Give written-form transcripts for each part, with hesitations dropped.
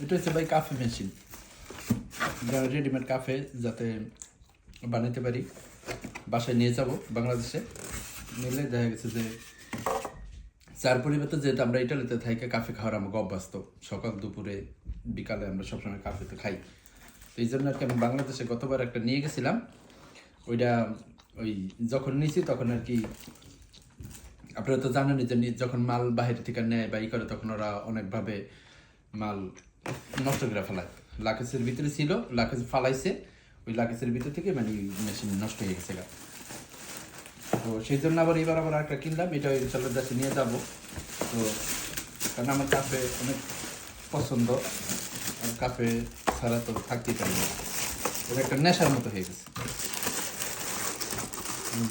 এটা হচ্ছে ভাই কাফে মেশিন, রেডিমেড কাফে যাতে বানাতে পারি, বাসায় নিয়ে যাব বাংলাদেশে। নিলে দেখা গেছে যে চার পরিবর্তে যেহেতু আমরা ইটালিতে থাইকে কাফে খাওয়ার আমাকে অভ্যস্ত, সকাল দুপুরে বিকালে আমরা সবসময় কাফে তো খাই। তো এই জন্য আর কি আমি বাংলাদেশে গতবার একটা নিয়ে গেছিলাম। ওইটা ওই যখন নিয়েছি তখন আর কি আপনারা তো জানেনই যে যখন মাল বাইরে থেকে নেয় বা ই করে তখন ওরা অনেকভাবে মাল নষ্ট করে ফেলায়। লাকেজের ভিতরে ছিল, লাকেজ ফালাইছে, ওই লাকেজের ভিতর থেকে মানে মেশিন নষ্ট হয়ে গেছে। তো সেই জন্য আবার এবার আবার একটা কিনলাম, এটা ওই ইনশাল্লাহ দেশে নিয়ে যাব। তো কারণ আমার কাফে অনেক পছন্দ, আর কাফে ছাড়া তো থাকতেই পারি না, এটা একটা নেশার মতো হয়ে গেছে।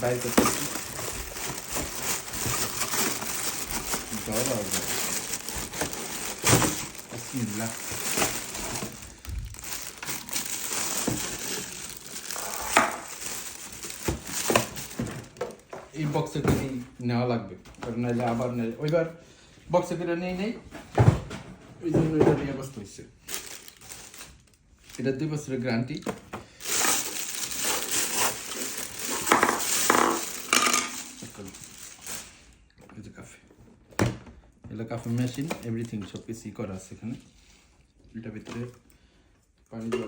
বাইরে করতেছি বিসমিল্লাহ। এই বক্সে করে নেওয়া লাগবে, কারণ নাহলে আবার ওইবার বক্সে করে নেই ওই জন্য এটা নিয়ে অবস্থা হচ্ছে। এটা 2 বছরের গ্যারান্টি। এই যে কাফে, এটা কাফে মেশিন, এভরিথিং সব কিছুই করা আছে এখানে। এটার ভিতরে পানি দেওয়া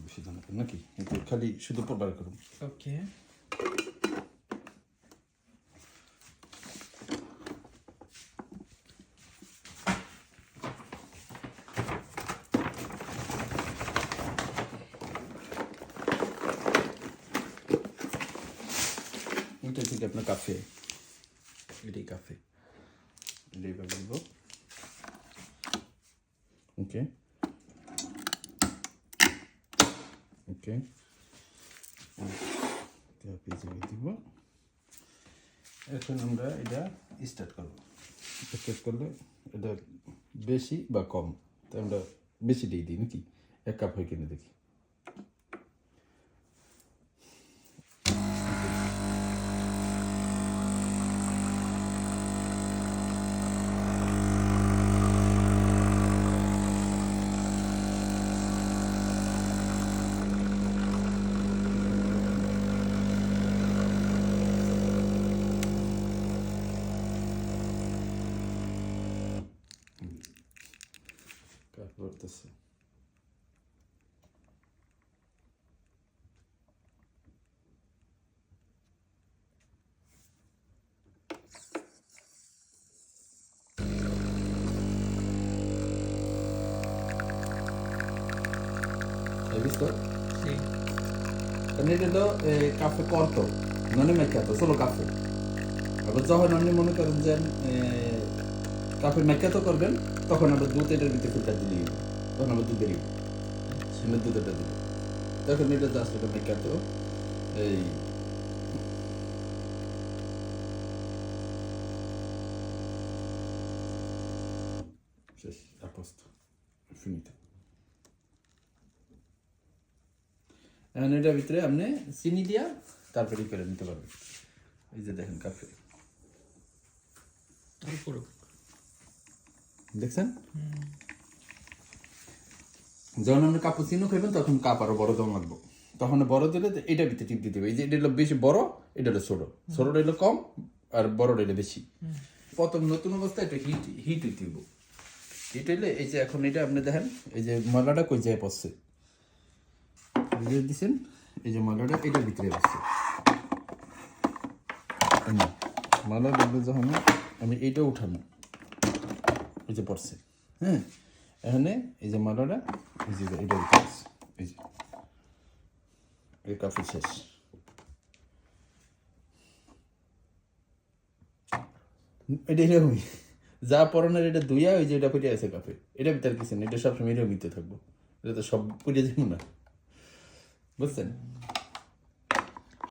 বেশি দাম নাকি, এটা খালি শুধু প্রবার করুন। ওকে, এটা থেকে আপনার কাফে, এটাই কাফে, এটাই বলবো। ওকে ওকে, দিব। এখন আমরা এটা স্টার্ট করবো। স্টার্ট করলে এটা বেশি বা কম, তো আমরা বেশি দিয়ে দিই নাকি, 1 কাপ হয়ে কিনে দেখি। কাপ পড়তেছে। Hai visto? sì, Prendetelo caffè corto, non è macchiato, solo caffè. আবার যখন আপনি মনে করেন যে কাফে ম্যাকিয়াতো করবেন, তখন আবার দুধ এটার ভিতরে ফিল্টার দিয়ে দিবেন, তখন আবার দুধ বেরিয়ে দুধটা দিবেন। তখন এটা জাস্ট এটা ম্যাকিয়াতো এই শেষ, আপাতত ফিনিতো। এখন এটার ভিতরে আপনি চিনি দিয়া তারপরে করে নিতে পারবেন। এই যে দেখেন কাফে, তারপরে দেখছেন? যখন আপনি কাপুচিনো খাইবেন তখন কাপ আরো বড় দাম লাগবে, তখন বড় দিলে এটার ভিতরে টিপ দিতে হবে। এই যে এটা হলো বেশি বড়, এটা হলো ছোট, ছোটটা হলো কম আর বড়টা হলো বেশি। প্রথম নতুন অবস্থায় এটা হিট হইতে হইব। হিট হইলে এই যে এখন এটা আপনি দেখেন, এই যে ময়লাটা কই যায় পড়ছে, দিচ্ছেন, এই যে ময়লাটা এটার ভিতরে পড়ছে। ময়লা দেখবে যখন আমি এইটা উঠানো, এই যে পড়ছে, হ্যাঁ, এখানে এই যে ময়লাটা এই যে এটা ভিতরে আছে, এই যে এই কাফে শেষ। এটা এরকমই যা পরনের এটা ধুইয়া ওই যে এটা পেটে আছে কাফে, এটা ভিতরে কিছু না, এটা সবসময় এরকম ভিতরে থাকবো, এটা তো সব পুড়ে যাবো না, বুঝছেন?